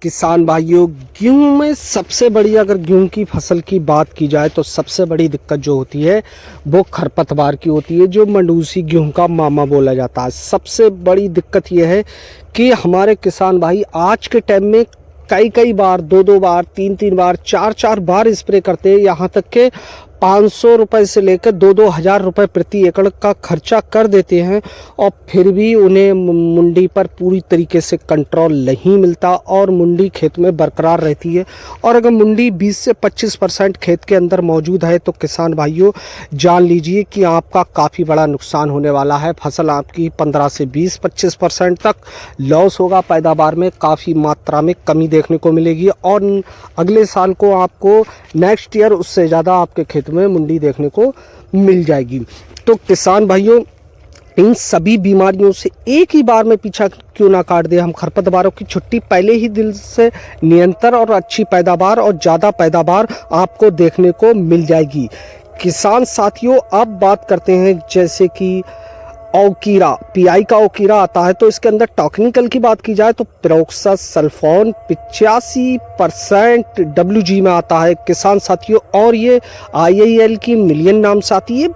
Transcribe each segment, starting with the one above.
किसान भाइयों, गेहूं में सबसे बड़ी अगर गेहूं की फसल की बात की जाए तो सबसे बड़ी दिक्कत जो होती है वो खरपतवार की होती है, जो मंडूसी गेहूं का मामा बोला जाता है। सबसे बड़ी दिक्कत यह है कि हमारे किसान भाई आज के टाइम में कई कई बार, दो दो बार, तीन तीन बार, चार चार बार स्प्रे करते हैं। यहाँ तक के 500 रुपये से लेकर 2-2 हज़ार रुपये प्रति एकड़ का खर्चा कर देते हैं और फिर भी उन्हें मुंडी पर पूरी तरीके से कंट्रोल नहीं मिलता और मुंडी खेत में बरकरार रहती है। और अगर मुंडी 20 से 25% खेत के अंदर मौजूद है तो किसान भाइयों जान लीजिए कि आपका काफ़ी बड़ा नुकसान होने वाला है। फसल आपकी 15 से 20-25% तक लॉस होगा, पैदावार में काफ़ी मात्रा में कमी देखने को मिलेगी और अगले साल को आपको नेक्स्ट ईयर उससे ज़्यादा आपके खेत में मुंडी देखने को मिल जाएगी। तो किसान भाइयों, इन सभी बीमारियों से एक ही बार में पीछा क्यों ना काट दे। हम खरपतवारों की छुट्टी पहले ही दिल से निरंतर और अच्छी पैदावार और ज़्यादा पैदावार आपको देखने को मिल जाएगी। किसान साथियों, अब बात करते हैं जैसे कि औकीरा, पीआई का औकीरा आता है तो इसके अंदर टेक्निकल की बात की जाए तो पेरोक्सासल्फोन 85% WG में आता है किसान साथियों। और ये IIL की मिलियन नाम से आती है।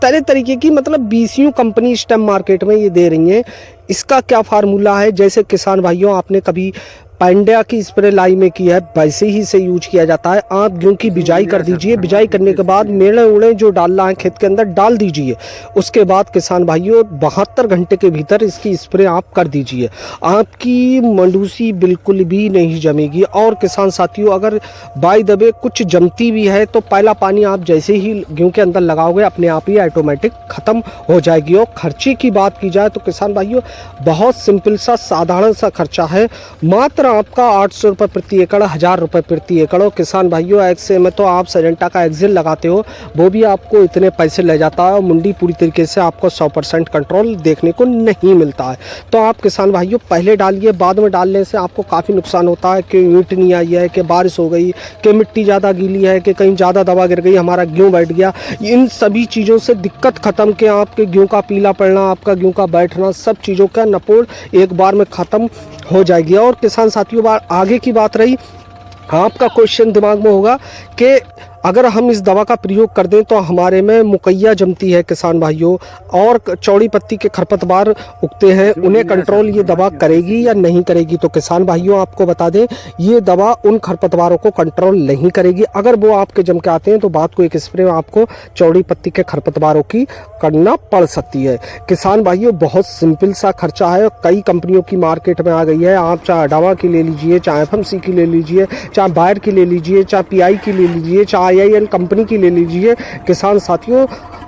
तरह तरीके की मतलब BCU कंपनी इस टाइम मार्केट में ये दे रही है। इसका क्या फार्मूला है, जैसे किसान भाइयों आपने कभी पैंडिया की स्प्रे लाई में की है वैसे ही से यूज किया जाता है। आप गेहूं की बिजाई कर दीजिए, बिजाई करने के बाद मेड़े उड़े जो डालना है खेत के अंदर डाल दीजिए। उसके बाद किसान भाइयों 72 घंटे के भीतर इसकी स्प्रे आप कर दीजिए। आपकी मंडूसी बिल्कुल भी नहीं जमेगी। और किसान साथियों, अगर बाय द वे कुछ जमती भी है तो पहला पानी आप जैसे ही गेहूं के अंदर लगाओगे अपने आप ही ऑटोमेटिक ख़त्म हो जाएगी। और खर्चे की बात की जाए तो किसान भाइयों बहुत सिंपल सा साधारण सा खर्चा है, मात्र आपका 800 रुपये प्रति एकड़, 1000 रुपये प्रति एकड़। और किसान भाइयों ऐसे में तो आप सरेंटा का एक्सिल लगाते हो वो भी आपको इतने पैसे ले जाता है और मुंडी पूरी तरीके से आपको 100% कंट्रोल देखने को नहीं मिलता है। तो आप किसान भाइयों पहले डालिए, बाद में डालने से आपको काफ़ी नुकसान होता है कि ईंट नहीं आई है, कि बारिश हो गई, कि मिट्टी ज़्यादा गीली है, कि कहीं ज़्यादा दवा गिर गई, हमारा गेहूँ बैठ गया। इन सभी चीज़ों से दिक्कत ख़त्म कि आपके गेहूँ का पीला पड़ना, आपका गेहूँ का बैठना, सब चीज़ों का नपोड़ एक बार में ख़त्म हो जाएगी। और किसान साथियों, आगे की बात रही, आपका क्वेश्चन दिमाग में होगा कि अगर हम इस दवा का प्रयोग कर दें तो हमारे में मुकैया जमती है किसान भाइयों और चौड़ी पत्ती के खरपतवार उगते हैं, उन्हें कंट्रोल ये दवा करेगी या नहीं करेगी। तो किसान भाइयों आपको बता दें, ये दवा उन खरपतवारों को कंट्रोल नहीं करेगी। अगर वो आपके जम के आते हैं तो बात को एक स्प्रे आपको चौड़ी पत्ती के खरपतवारों की करना पड़ सकती है। किसान भाइयों बहुत सिंपल सा खर्चा है, कई कंपनियों की मार्केट में आ गई है। आप चाहे अडावा की ले लीजिए, चाहे FMC की ले लीजिए, चाहे बायर की ले लीजिए, चाहे PI की ले लीजिए, चाहे IIL कंपनी की ले लीजिए, किसान साथियों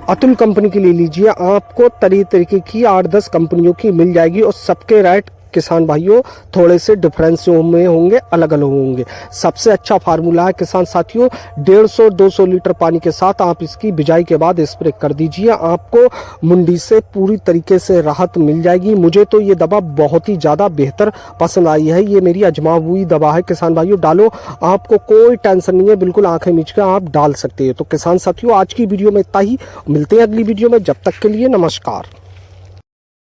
अतुल कंपनी की ले लीजिए। आपको तरीके की 8-10 कंपनियों की मिल जाएगी और सबके रेट किसान भाइयों थोड़े से डिफरेंस में होंगे, अलग अलग होंगे। सबसे अच्छा फार्मूला है किसान साथियों, 150-200 लीटर पानी के साथ आप इसकी बिजाई के बाद स्प्रे कर दीजिए। आपको मुंडी से पूरी तरीके से राहत मिल जाएगी। मुझे तो ये दवा बहुत ही ज़्यादा बेहतर पसंद आई है। ये मेरी आजमा हुई दवा है किसान भाइयों, डालो, आपको कोई टेंशन नहीं है, बिल्कुल आंखें मीच कर आप डाल सकते हैं। तो किसान साथियों आज की वीडियो में इतना ही, मिलते हैं अगली वीडियो में, जब तक के लिए नमस्कार।